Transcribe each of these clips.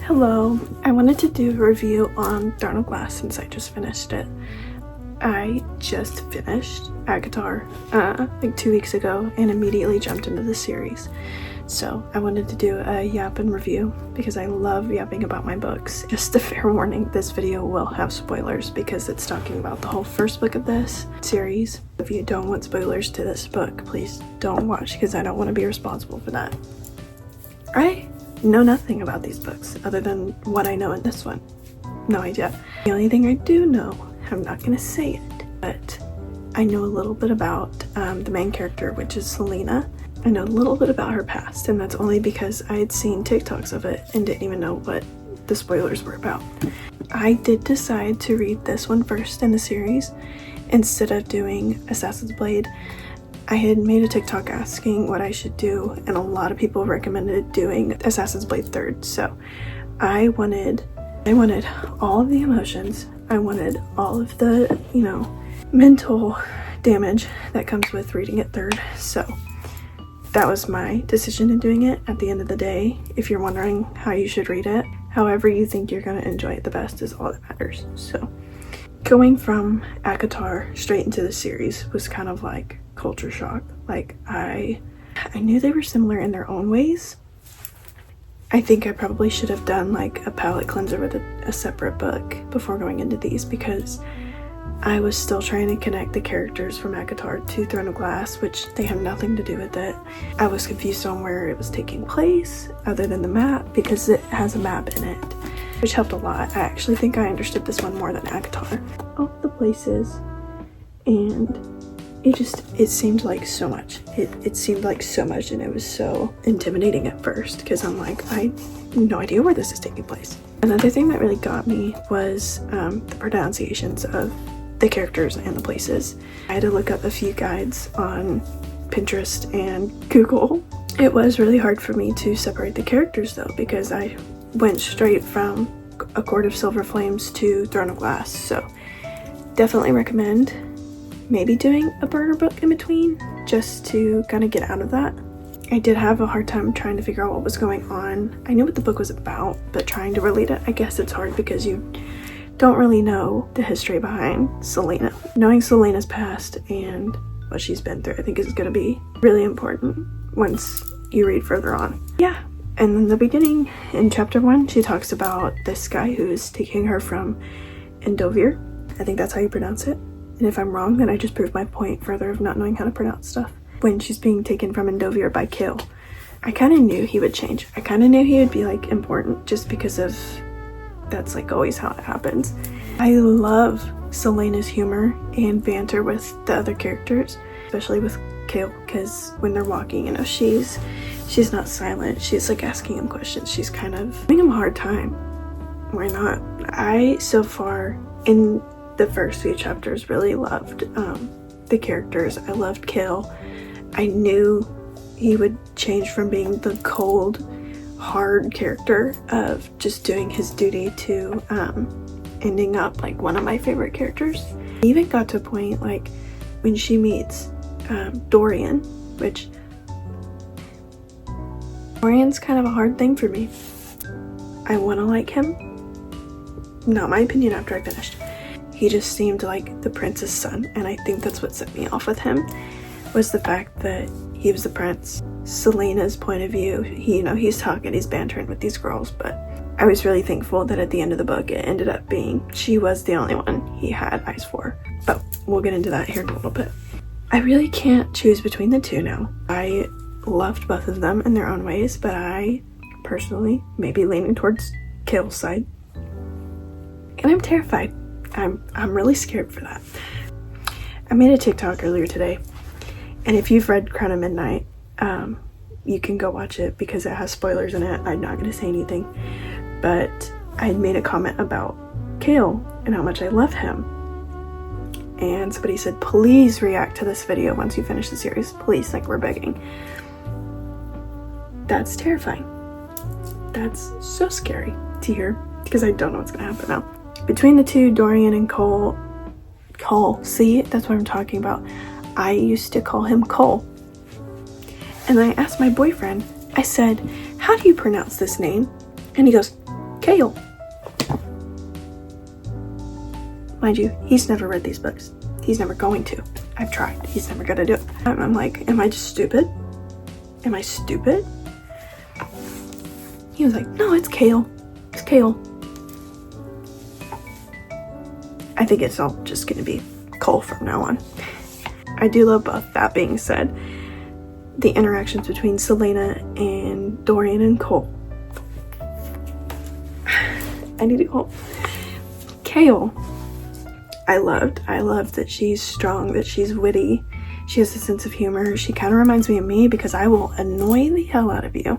Hello, I wanted to do a review on Throne of Glass since I just finished it. I just finished Akatar like 2 weeks ago and immediately jumped into the series. So I wanted to do a YAP and review because I love yapping about my books. Just a fair warning, this video will have spoilers because it's talking about the whole first book of this series. If you don't want spoilers to this book, please don't watch because I don't want to be responsible for that. I know nothing about these books other than what I know in this one. No idea. The only thing I do know, I'm not gonna say it, but I know a little bit about the main character, which is Selena. I know a little bit about her past, and that's only because I had seen TikToks of it and didn't even know what the spoilers were about. I did decide to read this one first in the series instead of doing Assassin's Blade. I had made a TikTok asking what I should do, and a lot of people recommended doing Assassin's Blade 3rd, so I wanted all of the emotions. I wanted all of the, mental damage that comes with reading it 3rd, so that was my decision in doing it. At the end of the day, if you're wondering how you should read it, however you think you're going to enjoy it the best is all that matters. So going from Akatar straight into the series was kind of like culture shock. Like I knew they were similar in their own ways. I think I probably should have done like a palette cleanser with a separate book before going into these because I was still trying to connect the characters from Akatar to Throne of Glass, which they have nothing to do with it. I was confused on where it was taking place other than the map because it has a map in it, which helped a lot. I actually think I understood this one more than Akatar. All the places, and it seemed like so much. It seemed like so much, and it was so intimidating at first because I'm like, I have no idea where this is taking place. Another thing that really got me was the pronunciations of the characters and the places. I had to look up a few guides on Pinterest and Google. It was really hard for me to separate the characters though because I went straight from A Court of Silver Flames to Throne of Glass, so definitely recommend maybe doing a burner book in between just to kind of get out of that. I did have a hard time trying to figure out what was going on. I knew what the book was about, but trying to relate it, I guess it's hard because you don't really know the history behind Selena. Knowing Selena's past and what she's been through, I think is going to be really important once you read further on. Yeah, and in the beginning, in chapter 1, she talks about this guy who's taking her from Endovir. I think that's how you pronounce it. And if I'm wrong, then I just proved my point further of not knowing how to pronounce stuff. When she's being taken from Endovir by Kale, I kind of knew he would change. I kind of knew he would be like important just because of that's like always how it happens. I love Selena's humor and banter with the other characters, especially with Kale, because when they're walking, she's not silent. She's like asking him questions. She's kind of giving him a hard time. Why not? I, so far in the first few chapters, really loved the characters. I loved Kale. I knew he would change from being the cold, hard character of just doing his duty to ending up like one of my favorite characters. I even got to a point like when she meets Dorian, which Dorian's kind of a hard thing for me. I want to like him. Not my opinion after I finished. He just seemed like the prince's son, and I think that's what set me off with him, was the fact that he was the prince. Selena's point of view, he's talking, he's bantering with these girls, but I was really thankful that at the end of the book it ended up being she was the only one he had eyes for. But we'll get into that here in a little bit. I really can't choose between the two now. I loved both of them in their own ways, but I personally may be leaning towards Kale's side. And I'm terrified. I'm really scared for that. I made a TikTok earlier today, and if you've read Crown of Midnight, you can go watch it because it has spoilers in it. I'm not going to say anything, but I had made a comment about Kale and how much I love him, and somebody said, please react to this video once you finish the series, please, like we're begging. That's terrifying. That's so scary to hear because I don't know what's going to happen now. Between the two, Dorian and Cole, see, that's what I'm talking about. I used to call him Cole. And I asked my boyfriend, I said, how do you pronounce this name? And he goes, Kale. Mind you, he's never read these books. He's never going to. I've tried. He's never gonna do it. I'm like, am I just stupid? Am I stupid? He was like, no, it's Kale. It's Kale. I think it's all just gonna be Cole from now on. I do love both. That being said, the interactions between Selena and Dorian and Cole. I need to go. Kale. I loved that she's strong, that she's witty. She has a sense of humor. She kind of reminds me of me because I will annoy the hell out of you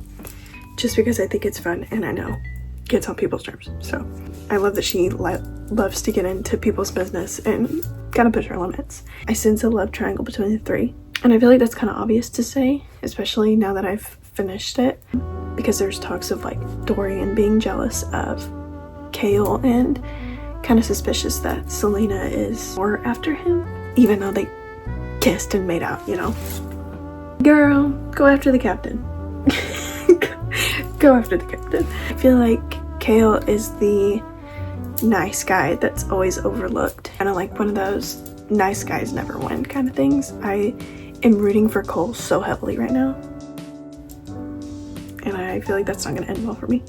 just because I think it's fun and I know gets on people's nerves. So I love that she loves to get into people's business and kind of push her limits. I sense a love triangle between the three. And I feel like that's kind of obvious to say, especially now that I've finished it, because there's talks of like Dorian being jealous of Kale and kind of suspicious that Selena is more after him, even though they kissed and made out, you know. Girl, go after the captain. Go after the captain. I feel like Kale is the nice guy that's always overlooked. Kind of like one of those nice guys never win kind of things. I am rooting for Cole so heavily right now. And I feel like that's not going to end well for me.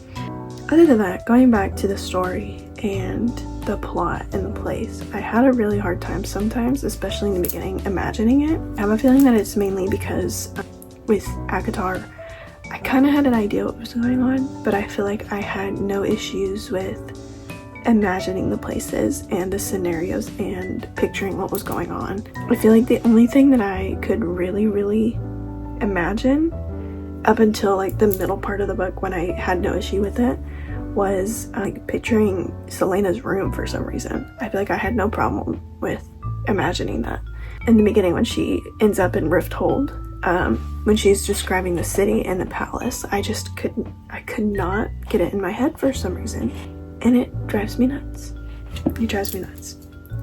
Other than that, going back to the story and the plot and the place, I had a really hard time sometimes, especially in the beginning, imagining it. I have a feeling that it's mainly because with ACOTAR, I kind of had an idea what was going on, but I feel like I had no issues with imagining the places and the scenarios and picturing what was going on. I feel like the only thing that I could really imagine up until like the middle part of the book, when I had no issue with it, was like picturing Selena's room for some reason. I feel like I had no problem with imagining that. In the beginning, when she ends up in Rifthold, when she's describing the city and the palace, I could not get it in my head for some reason. And it drives me nuts. It drives me nuts.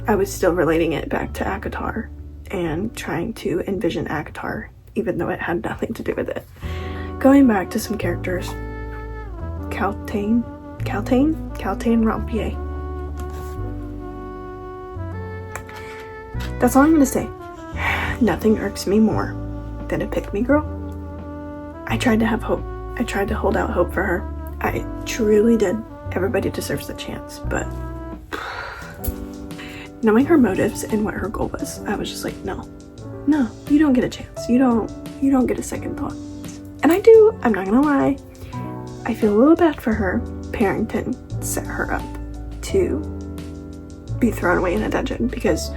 I was still relating it back to ACOTAR and trying to envision ACOTAR, even though it had nothing to do with it. Going back to some characters, Kaltain Rompier. That's all I'm gonna say. Nothing irks me more than a pick-me girl. I tried to have hope. I tried to hold out hope for her. I truly did. Everybody deserves the chance, but knowing her motives and what her goal was, I was just like, no, you don't get a chance. You don't get a second thought. And I'm not gonna lie, I feel a little bad for her. Parrington set her up to be thrown away in a dungeon, because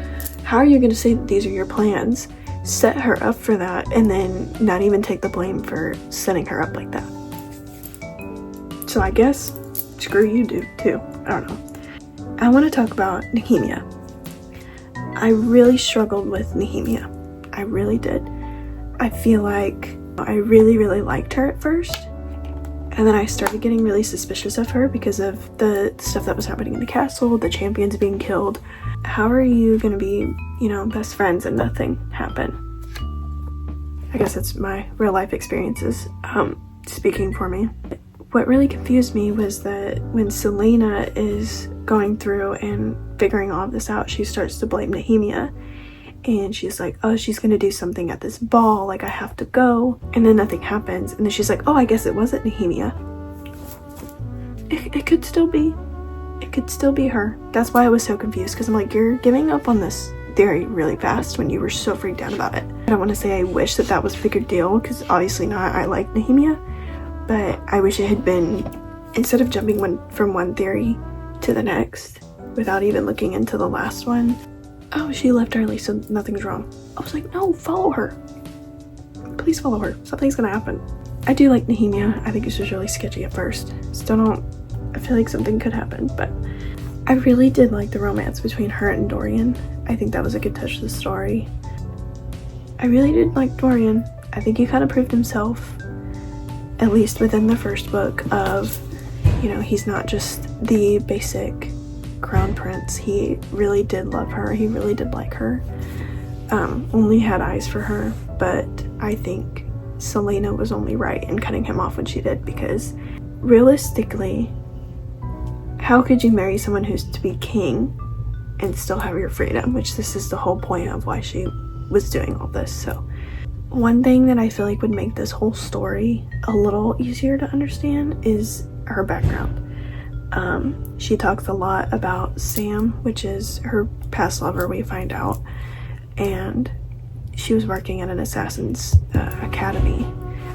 how are you going to say that these are your plans, set her up for that, and then not even take the blame for setting her up like that? So I guess screw you, dude, too. I don't know. I want to talk about Nehemia. I really struggled with Nehemia. I really did. I feel like I really liked her at first. And then I started getting really suspicious of her because of the stuff that was happening in the castle, the champions being killed. How are you gonna be, best friends and nothing happened? I guess that's my real life experiences speaking for me. What really confused me was that when Selena is going through and figuring all of this out, she starts to blame Nehemia. And she's like, oh, she's gonna do something at this ball, like I have to go. And then nothing happens. And then she's like, oh, I guess it wasn't Nehemia. It could still be. It could still be her. That's why I was so confused, because I'm like, you're giving up on this theory really fast when you were so freaked out about it. I don't want to say I wish that was a bigger deal, because obviously not. I like Nehemia. But I wish it had been, instead of jumping from one theory to the next without even looking into the last one, oh, she left early, so nothing's wrong. I was like, no, follow her. Please follow her. Something's gonna happen. I do like Nehemia. I think it's just really sketchy at first. I feel like something could happen, but I really did like the romance between her and Dorian. I think that was a good touch to the story. I really did like Dorian. I think he kind of proved himself, at least within the first book, of, he's not just the basic crown prince. He really did love her. He really did like her. Only had eyes for her, but I think Selena was only right in cutting him off when she did, because realistically, how could you marry someone who's to be king and still have your freedom, which this is the whole point of why she was doing all this. So one thing that I feel like would make this whole story a little easier to understand is her background. She talks a lot about Sam, which is her past lover, we find out, and she was working at an assassin's academy.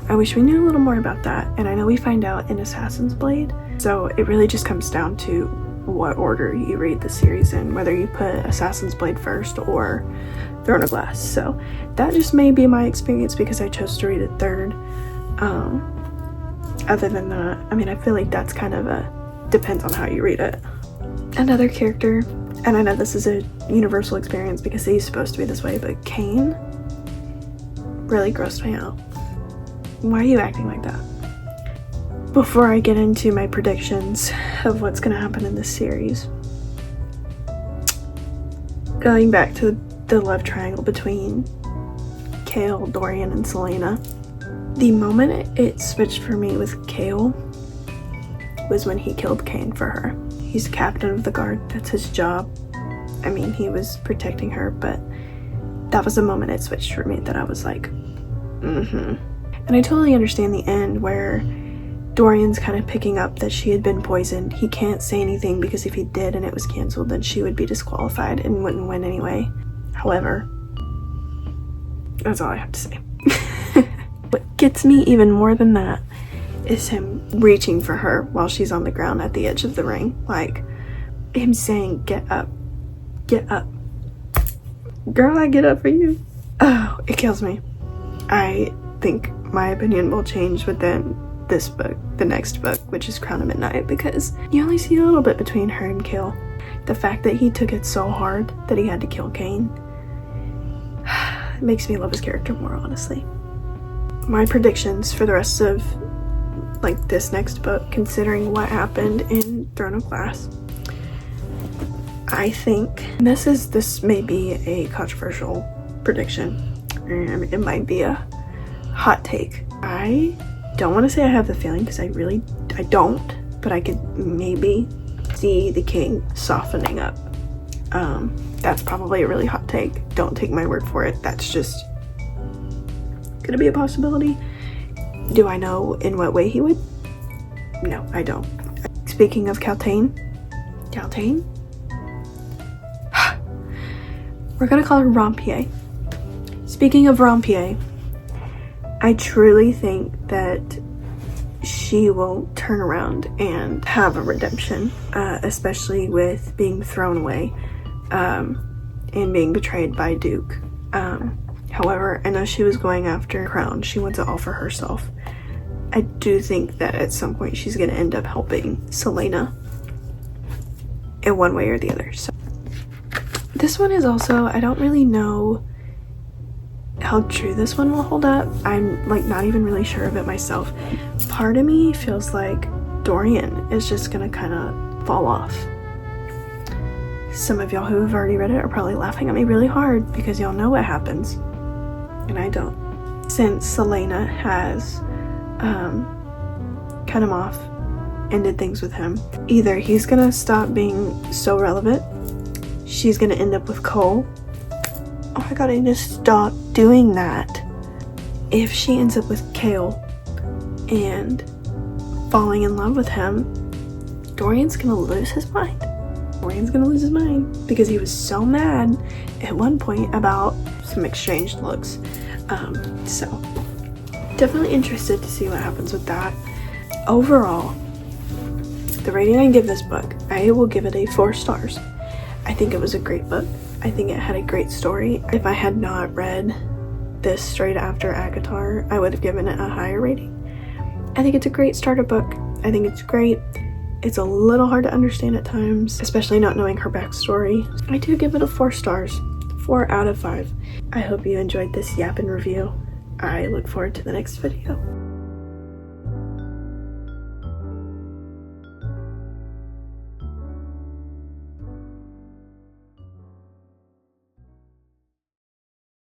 I wish we knew a little more about that, and I know we find out in Assassin's Blade. So it really just comes down to what order you read the series in, whether you put Assassin's Blade first or Throne of Glass. So that just may be my experience because I chose to read it third. Other than that, I mean, I feel like that's kind of depends on how you read it. Another character, and I know this is a universal experience because he's supposed to be this way, but Cain really grossed me out. Why are you acting like that? Before I get into my predictions of what's going to happen in this series, going back to the love triangle between Chaol, Dorian, and Celaena, the moment it switched for me with Chaol was when he killed Cain for her. He's captain of the guard, that's his job. I mean, he was protecting her, but that was the moment it switched for me that I was like, And I totally understand the end where Dorian's kind of picking up that she had been poisoned. He can't say anything because if he did and it was canceled, then she would be disqualified and wouldn't win anyway. However, that's all I have to say. What gets me even more than that is him reaching for her while she's on the ground at the edge of the ring. Like, him saying, "Get up. Get up. Girl, I get up for you." Oh, it kills me. I think my opinion will change within this book, the next book, which is Crown of Midnight, because you only see a little bit between her and Chaol. The fact that he took it so hard that he had to kill Cain makes me love his character more, honestly. My predictions for the rest of like this next book, considering what happened in Throne of Glass, I think this may be a controversial prediction, and it might be a hot take. I don't want to say I have the feeling because I don't, but I could maybe see the king softening up. That's probably a really hot take. Don't take my word for it. That's just gonna be a possibility. Do I know in what way he would? No, I don't. Speaking of Caltaine, we're gonna call her Rompier. Speaking of Rompier, I truly think that she will turn around and have a redemption, especially with being thrown away and being betrayed by Duke. However, I know she was going after Crown. She wants it all for herself. I do think that at some point she's going to end up helping Celaena in one way or the other. So this one is also, I don't really know how true this one will hold up. I'm like not even really sure of it myself. Part of me feels like Dorian is just gonna kind of fall off. Some of y'all who have already read it are probably laughing at me really hard because y'all know what happens and I don't. Since Celaena has cut him off, ended things with him, either he's gonna stop being so relevant, she's gonna end up with Cole. Oh my god, I need to stop doing that. If she ends up with Chaol and falling in love with him, Dorian's gonna lose his mind. Because he was so mad at one point about some exchanged looks. So definitely interested to see what happens with that. Overall, the rating I give this book, I will give it a 4 stars. I think it was a great book. I think it had a great story. If I had not read this straight after ACOTAR, I would have given it a higher rating. I think it's a great starter book. I think it's great. It's a little hard to understand at times, especially not knowing her backstory. I do give it a 4 stars, 4 out of 5. I hope you enjoyed this yapping review. I look forward to the next video.